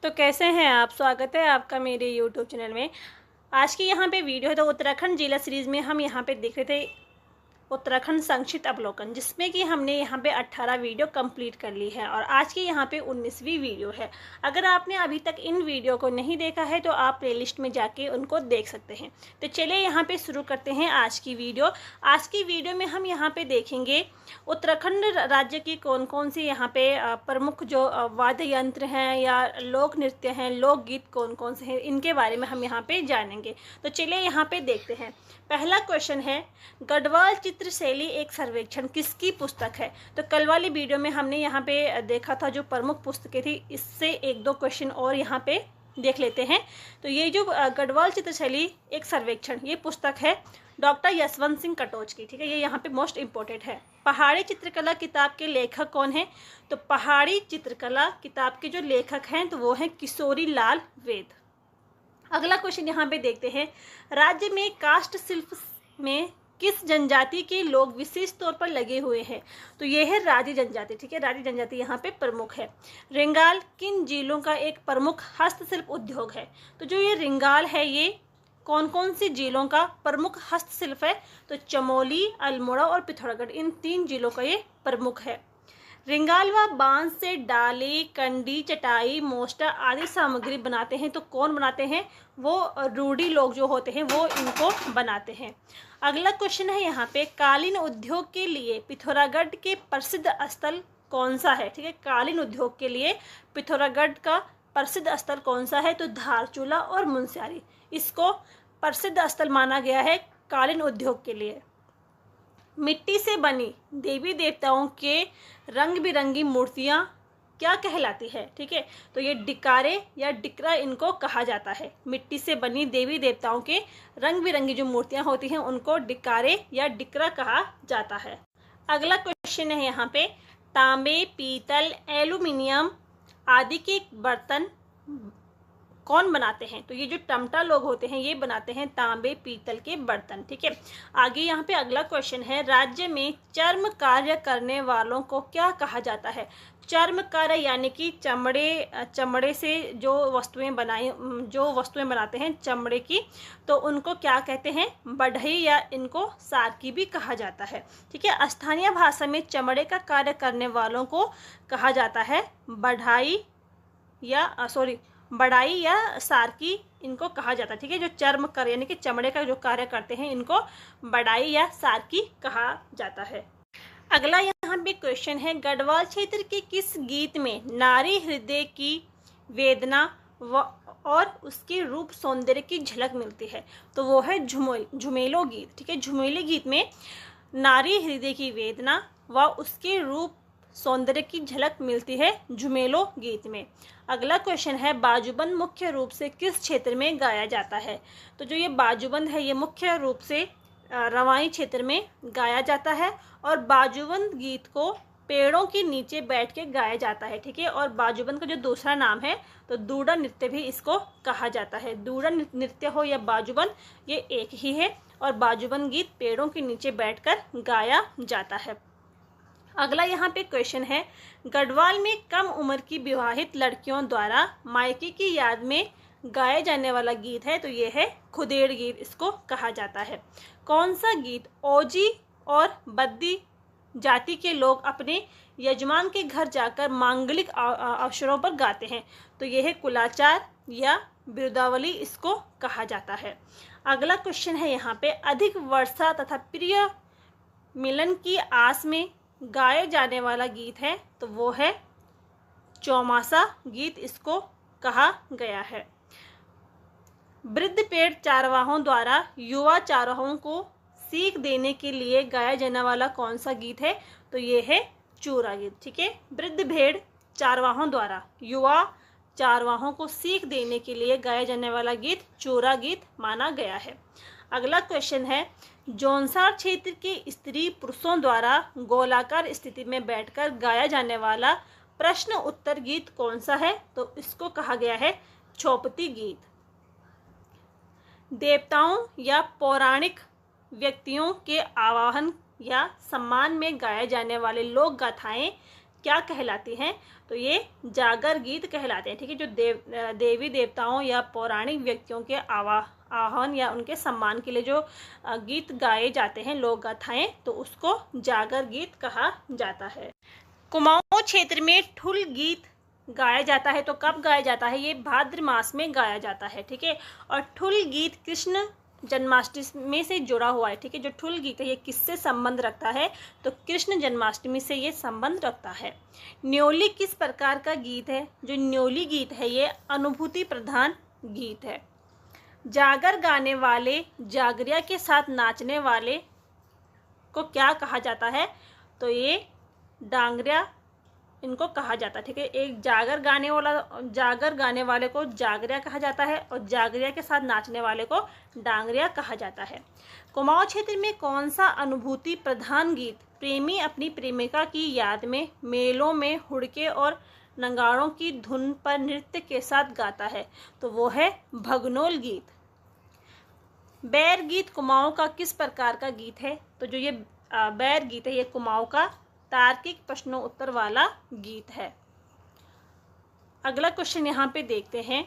तो कैसे हैं आप। स्वागत है आपका मेरे यूट्यूब चैनल में। आज की यहाँ पे वीडियो है तो उत्तराखंड जिला सीरीज़ में हम यहाँ पे देख रहे थे उत्तराखंड संक्षिप्त अवलोकन, जिसमें कि हमने यहाँ पे 18 वीडियो कंप्लीट कर ली है और आज की यहाँ पे 19वीं वीडियो है। अगर आपने अभी तक इन वीडियो को नहीं देखा है तो आप प्लेलिस्ट में जाके उनको देख सकते हैं। तो चलिए यहाँ पे शुरू करते हैं आज की वीडियो। आज की वीडियो में हम यहाँ पे देखेंगे उत्तराखंड राज्य की कौन कौन सी यहाँ पे प्रमुख जो वाद्य यंत्र हैं या लोक नृत्य हैं, लोकगीत कौन कौन से हैं, इनके बारे में हम यहाँ पे जानेंगे। तो चलिए यहाँ पे देखते हैं। पहला क्वेश्चन है, गढ़वाल चित्र शैली एक सर्वेक्षण किसकी पुस्तक है। तो कल वाली वीडियो में हमने यहाँ पे देखा था जो प्रमुख पुस्तकें थी, इससे एक दो क्वेश्चन और यहाँ पे देख लेते हैं। तो ये जो गढ़वाल चित्र शैली एक सर्वेक्षण, ये पुस्तक है डॉक्टर यशवंत सिंह कटोच की, ठीक है। ये यहाँ पे मोस्ट इम्पोर्टेंट है। पहाड़ी चित्रकला किताब के लेखक कौन है। तो पहाड़ी चित्रकला किताब के जो लेखक हैं तो वो हैं किशोरी लाल वेद। अगला क्वेश्चन यहाँ पे देखते हैं, राज्य में काष्ठ शिल्प में किस जनजाति के लोग विशेष तौर पर लगे हुए हैं। तो ये है राजी जनजाति, ठीक है। राजी जनजाति यहाँ पे प्रमुख है। रिंगाल किन जिलों का एक प्रमुख हस्तशिल्प उद्योग है। तो जो ये रिंगाल है ये कौन कौन सी जिलों का प्रमुख हस्तशिल्प है। तो चमोली, अल्मोड़ा और पिथौरागढ़, इन 3 जिलों का ये प्रमुख है। रिंगाल व बांस से डाली, कंडी, चटाई, मोस्टा आदि सामग्री बनाते हैं। तो कौन बनाते हैं, वो रूढ़ी लोग जो होते हैं वो इनको बनाते हैं। अगला क्वेश्चन है यहाँ पे, कालीन उद्योग के लिए पिथौरागढ़ के प्रसिद्ध स्थल कौन सा है, ठीक है। कालीन उद्योग के लिए पिथौरागढ़ का प्रसिद्ध स्थल कौन सा है। तो धारचूला और मुनस्यारी, इसको प्रसिद्ध स्थल माना गया है कालीन उद्योग के लिए। मिट्टी से बनी देवी देवताओं के रंग बिरंगी मूर्तियाँ क्या कहलाती है, ठीक है। तो ये डिकारे या डिकरा इनको कहा जाता है। मिट्टी से बनी देवी देवताओं के रंग बिरंगी जो मूर्तियाँ होती हैं उनको डिकारे या डिकरा कहा जाता है। अगला क्वेश्चन है यहाँ पे, तांबे, पीतल, एल्यूमिनियम आदि के बर्तन कौन बनाते हैं। तो ये जो टमटा लोग होते हैं ये बनाते हैं तांबे पीतल के बर्तन, ठीक है। आगे यहाँ पे अगला क्वेश्चन है, राज्य में चर्म कार्य करने वालों को क्या कहा जाता है। चर्म कार्य यानी कि चमड़े से जो वस्तुएं बनाते हैं चमड़े की, तो उनको क्या कहते हैं, बढ़ई या इनको सारकी भी कहा जाता है, ठीक है। स्थानीय भाषा में चमड़े का कार्य करने वालों को कहा जाता है बढ़ाई या सारकी इनको कहा जाता है, ठीक है। जो चर्म कार्य यानी कि चमड़े का जो कार्य करते हैं इनको बढ़ाई या सारकी कहा जाता है। अगला यहाँ पे क्वेश्चन है, गढ़वाल क्षेत्र के किस गीत में नारी हृदय की वेदना और उसके रूप सौंदर्य की झलक मिलती है। तो वो है झुमेलो गीत, ठीक है। झुमेली गीत में नारी हृदय की वेदना व उसके रूप सौंदर्य की झलक मिलती है झुमेलो गीत में। अगला क्वेश्चन है, बाजूबंद मुख्य रूप से किस क्षेत्र में गाया जाता है। तो जो ये बाजूबंद है ये मुख्य रूप से रवाई क्षेत्र में गाया जाता है और बाजूबंद गीत को पेड़ों के नीचे बैठ के गाया जाता है, ठीक है। और बाजूबंद का जो दूसरा नाम है तो दूड़ा नृत्य भी इसको कहा जाता है। दूड़ा नृत्य हो या बाजूबंद ये एक ही है और बाजूबंद गीत पेड़ों के नीचे बैठकर गाया जाता है। अगला यहाँ पे क्वेश्चन है, गढ़वाल में कम उम्र की विवाहित लड़कियों द्वारा मायके की याद में गाया जाने वाला गीत है। तो ये है खुदेड़ गीत, इसको कहा जाता है। कौन सा गीत ओजी और बद्दी जाति के लोग अपने यजमान के घर जाकर मांगलिक अवसरों पर गाते हैं। तो ये है कुलाचार या बिरुदावली, इसको कहा जाता है। अगला क्वेश्चन है यहाँ पे, अधिक वर्षा तथा प्रिय मिलन की आस में गाए जाने वाला गीत है। तो वो है चौमासा गीत, इसको कहा गया है। वृद्ध पेड़ चारवाहों द्वारा युवा चारवाहों को सीख देने के लिए गाया जाने वाला कौन सा गीत है। तो ये है चूरा गीत, ठीक है। वृद्ध भेड़ चारवाहों द्वारा युवा चारवाहों को सीख देने के लिए गाया जाने वाला गीत चूरा गीत माना गया है। अगला क्वेश्चन है, जौनसार क्षेत्र के स्त्री पुरुषों द्वारा गोलाकार स्थिति में बैठकर गाया जाने वाला प्रश्न उत्तर गीत कौन सा है। तो इसको कहा गया है चौपती गीत। देवताओं या पौराणिक व्यक्तियों के आवाहन या सम्मान में गाए जाने वाले लोक गाथाएं क्या कहलाती हैं? तो ये जागर गीत कहलाते हैं। ठीक है, जो देवी देवताओं या पौराणिक व्यक्तियों के आह्वान या उनके सम्मान के लिए जो गीत गाए जाते हैं, लोक गाथाएं, तो उसको जागर गीत कहा जाता है। कुमाऊं क्षेत्र में ठुल गीत गाया जाता है। तो कब गाया जाता है? ये भाद्र मास में गाया जाता है। ठीक है, और ठुल गीत कृष्ण जन्माष्टमी से जुड़ा हुआ है। ठीक है, जो ठुल गीत है ये किससे संबंध रखता है? तो कृष्ण जन्माष्टमी से ये संबंध रखता है। न्योली किस प्रकार का गीत है? जो न्योली गीत है ये अनुभूति प्रधान गीत है। जागर गाने वाले, जागरिया के साथ नाचने वाले को क्या कहा जाता है? तो ये डांगरिया इनको कहा जाता है। ठीक है, एक जागर गाने वाले को जागरिया कहा जाता है और जागरिया के साथ नाचने वाले को डांगरिया कहा जाता है। कुमाऊं क्षेत्र में कौन सा अनुभूति प्रधान गीत प्रेमी अपनी प्रेमिका की याद में मेलों में हुड़के और नगाड़ों की धुन पर नृत्य के साथ गाता है? तो वो है भगनोल गीत। बैर गीत कुमाऊं का किस प्रकार का गीत है? तो जो ये बैर गीत है ये कुमाऊं का तार्किक प्रश्नों उत्तर वाला गीत है। अगला क्वेश्चन यहाँ पे देखते हैं।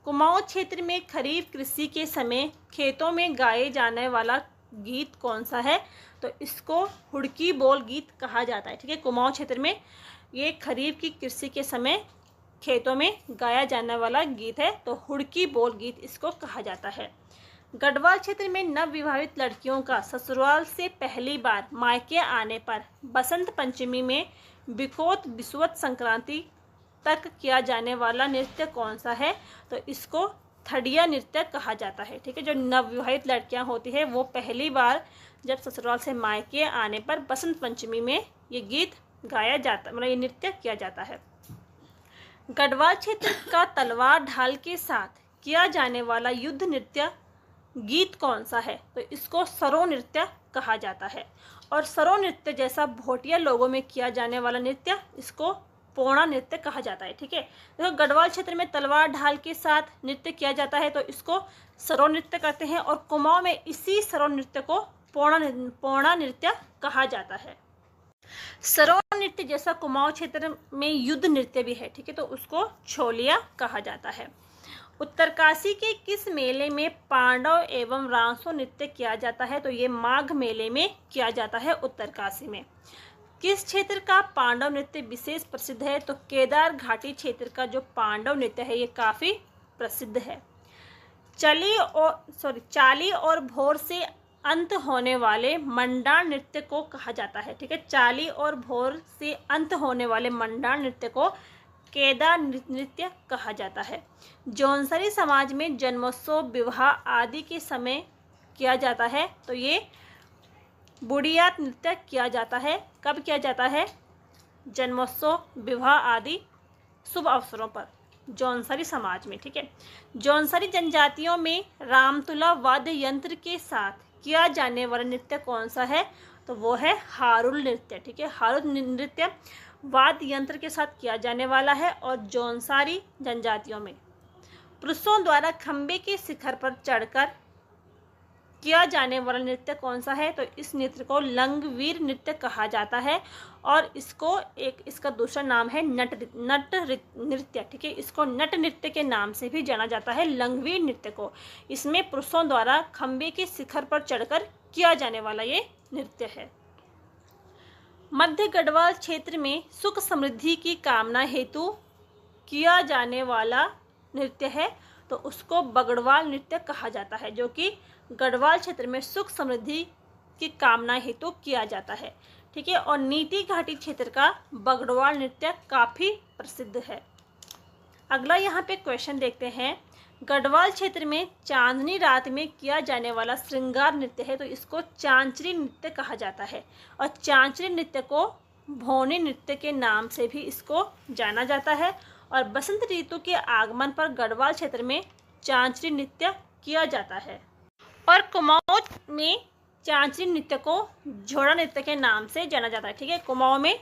कुमाऊं क्षेत्र में खरीफ कृषि के समय खेतों में गाए जाने वाला गीत कौन सा है? तो इसको हुड़की बोल गीत कहा जाता है। ठीक है, कुमाऊं क्षेत्र में ये खरीफ की कृषि के समय खेतों में गाया जाने वाला गीत है, तो हुड़की बोल गीत इसको कहा जाता है। गढ़वाल क्षेत्र में नवविवाहित लड़कियों का ससुराल से पहली बार मायके आने पर बसंत पंचमी में बिकोत बिस्वत संक्रांति तक किया जाने वाला नृत्य कौन सा है? तो इसको थड़िया नृत्य कहा जाता है। ठीक है, जो नवविवाहित लड़कियां होती है वो पहली बार जब ससुराल से मायके आने पर बसंत पंचमी में ये गीत गाया जाता, मतलब ये नृत्य किया जाता है। गढ़वाल क्षेत्र का तलवार ढाल के साथ किया जाने वाला युद्ध नृत्य गीत कौन सा है? तो इसको सरो नृत्य कहा जाता है। और सरो नृत्य जैसा भोटिया लोगों में किया जाने वाला नृत्य इसको पोणा नृत्य कहा जाता है। ठीक है, देखो गढ़वाल क्षेत्र में तलवार ढाल के साथ नृत्य किया जाता है तो इसको सरो नृत्य कहते हैं, और कुमाऊं में इसी सरो नृत्य को पोणा नृत्य कहा जाता है। सरो नृत्य जैसा कुमाऊं क्षेत्र में युद्ध नृत्य भी है। ठीक है, तो उसको छोलिया कहा जाता है। उत्तरकाशी के किस मेले में पांडव एवं रांसो नृत्य किया जाता है? तो ये माघ मेले में किया जाता है उत्तरकाशी में। किस क्षेत्र का पांडव नृत्य विशेष प्रसिद्ध है? तो केदार घाटी क्षेत्र का जो पांडव नृत्य है ये काफी प्रसिद्ध है। चाली और भोर से अंत होने वाले मंडाण नृत्य को कहा जाता है। ठीक है, चाली और भोर से अंत होने वाले मंडाण नृत्य को केदार नृत्य कहा जाता है। जौनसरी समाज में जन्मोत्सव, विवाह आदि के समय किया जाता है तो ये बुढ़ियात नृत्य किया जाता है। कब किया जाता है? जन्मोत्सव, विवाह आदि शुभ अवसरों पर जौनसरी समाज में। ठीक है, जौनसरी जनजातियों में रामतुला वाद्य यंत्र के साथ किया जाने वाला नृत्य कौन सा है? तो वो है हारुल नृत्य। ठीक है, हारुल नृत्य वाद्य यंत्र के साथ किया जाने वाला है। और जौनसारी जनजातियों में पुरुषों द्वारा खंबे के शिखर पर चढ़कर किया जाने वाला नृत्य कौन सा है? तो इस नृत्य को लंगवीर नृत्य कहा जाता है, और इसका दूसरा नाम है नट नृत्य। ठीक है, इसको नट नृत्य के नाम से भी जाना जाता है, लंगवीर नृत्य को। इसमें पुरुषों द्वारा खंबे के शिखर पर चढ़कर किया जाने वाला ये नृत्य है। मध्य गढ़वाल क्षेत्र में सुख समृद्धि की कामना हेतु किया जाने वाला नृत्य है तो उसको बगड़वाल नृत्य कहा जाता है, जो कि गढ़वाल क्षेत्र में सुख समृद्धि की कामना हेतु किया जाता है। ठीक है, और नीति घाटी क्षेत्र का बगड़वाल नृत्य काफ़ी प्रसिद्ध है। अगला यहाँ पे क्वेश्चन देखते हैं। गढ़वाल क्षेत्र में चांदनी रात में किया जाने वाला श्रृंगार नृत्य है तो इसको चांचरी नृत्य कहा जाता है, और चांचरी नृत्य को भोनी नृत्य के नाम से भी इसको जाना जाता है। और बसंत ऋतु के आगमन पर गढ़वाल क्षेत्र में चांचरी नृत्य किया जाता है। और कुमाऊं में चांचरी नृत्य को झोड़ा नृत्य के नाम से जाना जाता है। ठीक है, कुमाऊं में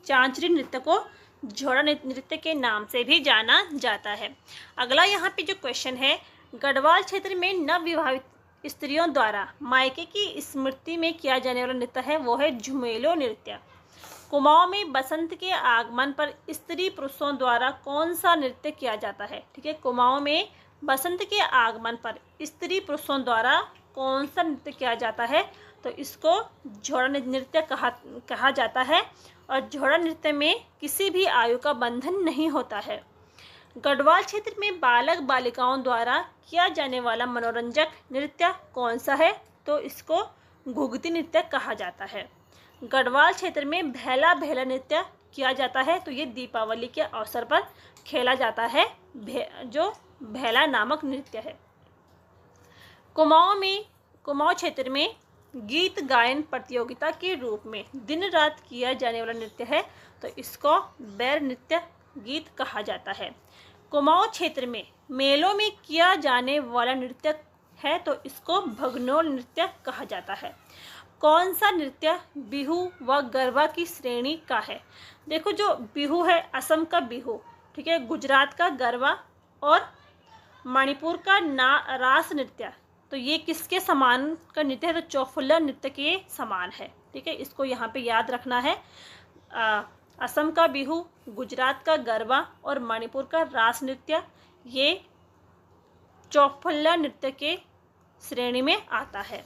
चांचरी नृत्य को झोड़ा नृत्य के नाम से भी जाना जाता है। अगला यहाँ पे जो क्वेश्चन है, गढ़वाल क्षेत्र में नवविवाहित स्त्रियों द्वारा मायके की स्मृति में किया जाने वाला नृत्य है वो है झुमेलो नृत्य। कुमाऊं में बसंत के आगमन पर स्त्री पुरुषों द्वारा कौन सा नृत्य किया जाता है? ठीक है, कुमाऊं में बसंत के आगमन पर स्त्री पुरुषों द्वारा कौन सा नृत्य किया जाता है? तो इसको झोड़ा नृत्य कहा जाता है। और झोड़ा नृत्य में किसी भी आयु का बंधन नहीं होता है। गढ़वाल क्षेत्र में बालक बालिकाओं द्वारा किया जाने वाला मनोरंजक नृत्य कौन सा है? तो इसको घुघती नृत्य कहा जाता है। गढ़वाल क्षेत्र में भैला भैला नृत्य किया जाता है। तो ये दीपावली के अवसर पर खेला जाता है जो भैला नामक नृत्य है। कुमाऊं क्षेत्र में गीत गायन प्रतियोगिता के रूप में दिन रात किया जाने वाला नृत्य है। तो इसको बैर नृत्य गीत कहा जाता है। कुमाऊं क्षेत्र में मेलों में किया जाने वाला नृत्य है। तो इसको भगनोल नृत्य कहा जाता है। कौन सा नृत्य बिहू व गरबा की श्रेणी का है? देखो, जो बिहू है असम का बिहू, ठीक है, गुजरात का गरबा और मणिपुर का रास नृत्य, तो ये किसके समान का नृत्य है? तो चौफुल्ला नृत्य के समान है। ठीक है, इसको यहाँ पे याद रखना है। असम का बिहू, गुजरात का गरबा और मणिपुर का रास नृत्य ये चौफुल्ला नृत्य के श्रेणी में आता है।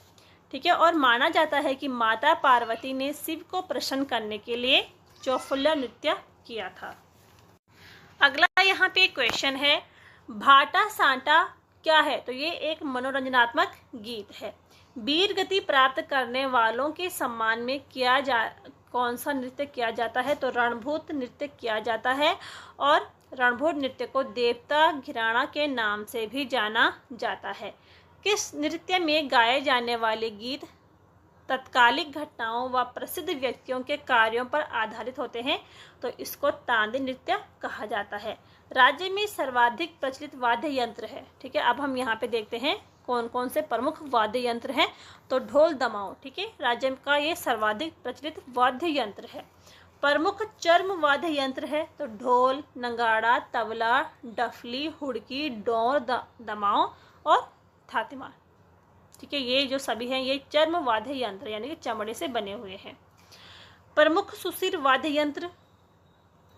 ठीक है, और माना जाता है कि माता पार्वती ने शिव को प्रसन्न करने के लिए चौफुल्ला नृत्य किया था। अगला यहाँ पे क्वेश्चन है, भाटा सांटा क्या है? तो ये एक मनोरंजनात्मक गीत है। वीर गति प्राप्त करने वालों के सम्मान में कौन सा नृत्य किया जाता है? तो रणभूत नृत्य किया जाता है। और रणभूत नृत्य को देवता घिराना के नाम से भी जाना जाता है। किस नृत्य में गाए जाने वाले गीत तत्कालिक घटनाओं व प्रसिद्ध व्यक्तियों के कार्यों पर आधारित होते हैं? तो इसको तांदी नृत्य कहा जाता है। राज्य में सर्वाधिक प्रचलित वाद्य यंत्र है। ठीक है, अब हम यहाँ पे देखते हैं कौन कौन से प्रमुख वाद्य यंत्र हैं। तो ढोल दमाऊ, ठीक है, राज्य का ये सर्वाधिक प्रचलित वाद्य यंत्र है। प्रमुख चर्म वाद्य यंत्र है। तो ढोल, नगाड़ा, तबला, डफली, हुड़की, डोर, दमाऊ और थातिमार। ठीक है, ये जो सभी हैं ये चर्म वाद्य यंत्र यानी कि चमड़े से बने हुए हैं। प्रमुख सुशिर वाद्य यंत्र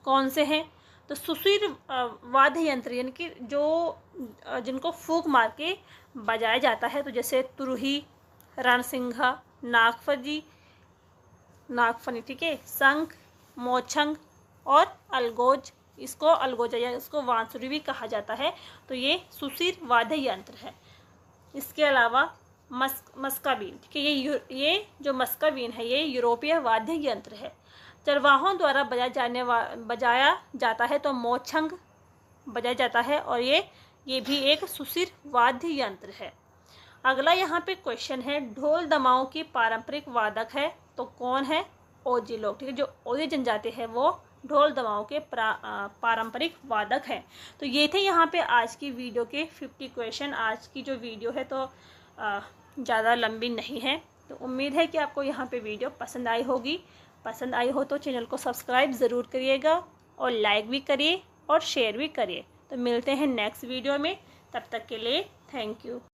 कौन से हैं? तो सुशिर वाद्य यंत्र यानी कि जिनको फूंक मार के बजाया जाता है। तो जैसे तुरही, रणसिंघा, नागफनी, ठीक है, शंख, मोछंग और अलगोज, इसको अलगोजा या इसको बांसुरी भी कहा जाता है। तो ये सुशिर वाद्य यंत्र है। इसके अलावा मस्काबीन, ठीक है, ये जो मस्काबीन है ये यूरोपीय वाद्य यंत्र है। चरवाहों द्वारा बजाया जाता है। तो मोछंग बजाया जाता है और ये भी एक सुशिर वाद्य यंत्र है। अगला यहाँ पे क्वेश्चन है, ढोल दमाऊ की पारंपरिक वादक है। तो कौन है? ओजी लोग। ठीक है, जो ओजी जनजाति है वो ढोल दमाऊ के पारंपरिक वादक हैं। तो ये थे यहाँ पे आज की वीडियो के 50 क्वेश्चन। आज की जो वीडियो है तो ज़्यादा लंबी नहीं है। तो उम्मीद है कि आपको यहाँ पे वीडियो पसंद आई होगी। पसंद आई हो तो चैनल को सब्सक्राइब ज़रूर करिएगा और लाइक भी करिए और शेयर भी करिए। तो मिलते हैं नेक्स्ट वीडियो में, तब तक के लिए थैंक यू।